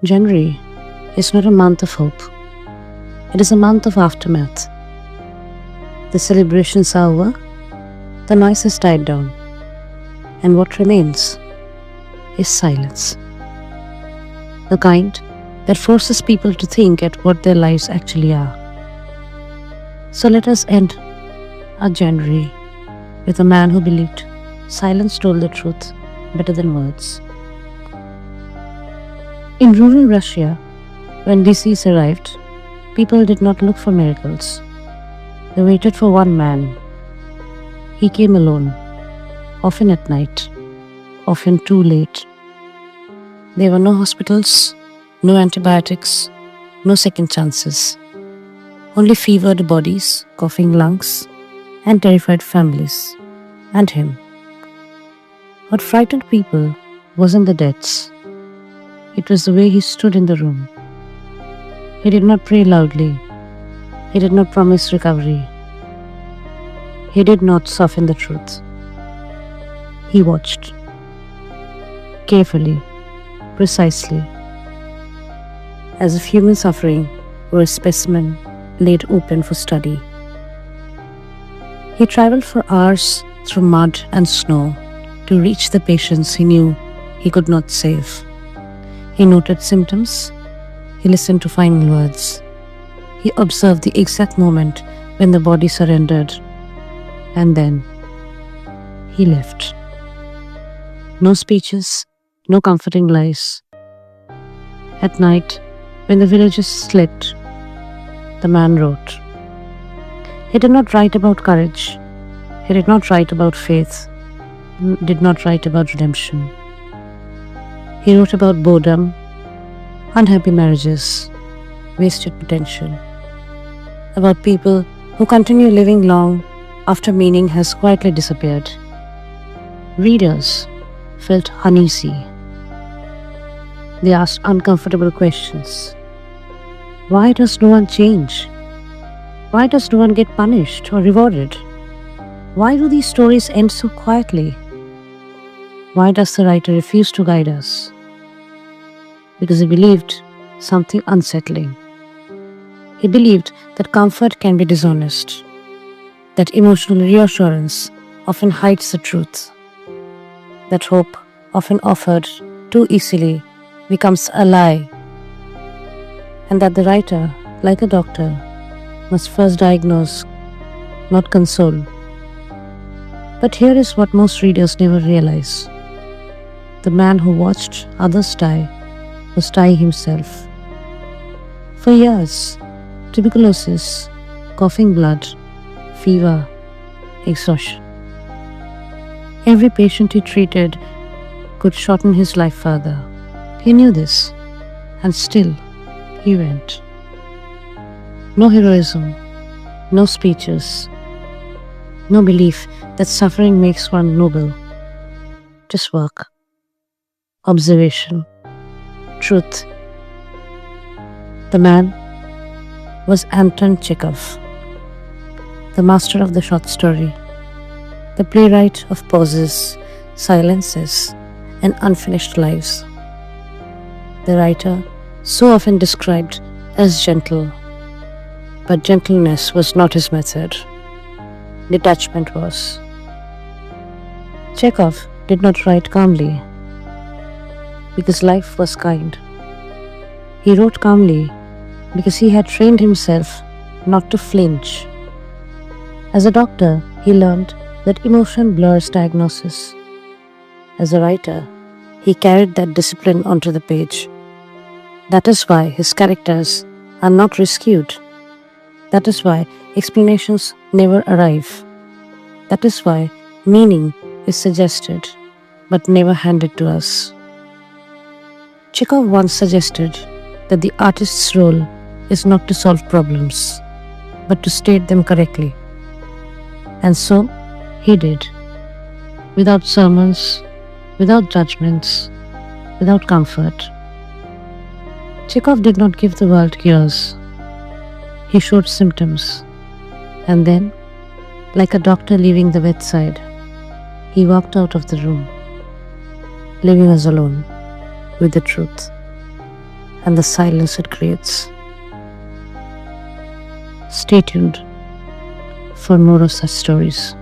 January is not a month of hope. It is a month of aftermath. The celebrations are over, the noise has died down, and what remains is silence. The kind that forces people to think at what their lives actually are. So let us end our January with a man who believed silence told the truth better than words. In rural Russia, when disease arrived, people did not look for miracles. They waited for one man. He came alone, often at night, often too late. There were no hospitals, no antibiotics, no second chances. Only fevered bodies, coughing lungs, and terrified families, and him. What frightened people wasn't the deaths. It was the way he stood in the room. He did not pray loudly. He did not promise recovery. He did not soften the truth. He watched. Carefully, precisely, as if human suffering were a specimen laid open for study. He traveled for hours through mud and snow to reach the patients he knew he could not save. He noted symptoms. He listened to final words. He observed the exact moment when the body surrendered. And then he left. No speeches, no comforting lies. At night, when the villagers slept, the man wrote. He did not write about courage. He did not write about faith. Did not write about redemption. He wrote about boredom, unhappy marriages, wasted potential, about people who continue living long after meaning has quietly disappeared. Readers felt uneasy. They asked uncomfortable questions. Why does no one change? Why does no one get punished or rewarded? Why do these stories end so quietly? Why does the writer refuse to guide us? Because he believed something unsettling. He believed that comfort can be dishonest, that emotional reassurance often hides the truth, that hope, often offered too easily, becomes a lie, and that the writer, like a doctor, must first diagnose, not console. But here is what most readers never realize. The man who watched others die was dying himself. For years, tuberculosis, coughing blood, fever, exhaustion. Every patient he treated could shorten his life further. He knew this, and still he went. No heroism, no speeches, no belief that suffering makes one noble. Just work, observation, truth. The man was Anton Chekhov, the master of the short story, the playwright of pauses, silences, and unfinished lives. The writer, so often described as gentle, but gentleness was not his method. Detachment was. Chekhov did not write calmly, because life was kind. He wrote calmly because he had trained himself not to flinch. As a doctor, he learned that emotion blurs diagnosis. As a writer, he carried that discipline onto the page. That is why his characters are not rescued. That is why explanations never arrive. That is why meaning is suggested but never handed to us. Chekov once suggested that the artist's role is not to solve problems, but to state them correctly. And so he did, without sermons, without judgments, without comfort. Chekov did not give the world cures. He showed symptoms, and then, like a doctor leaving the bedside, he walked out of the room, leaving us alone with the truth. and the silence it creates. Stay tuned for more of such stories.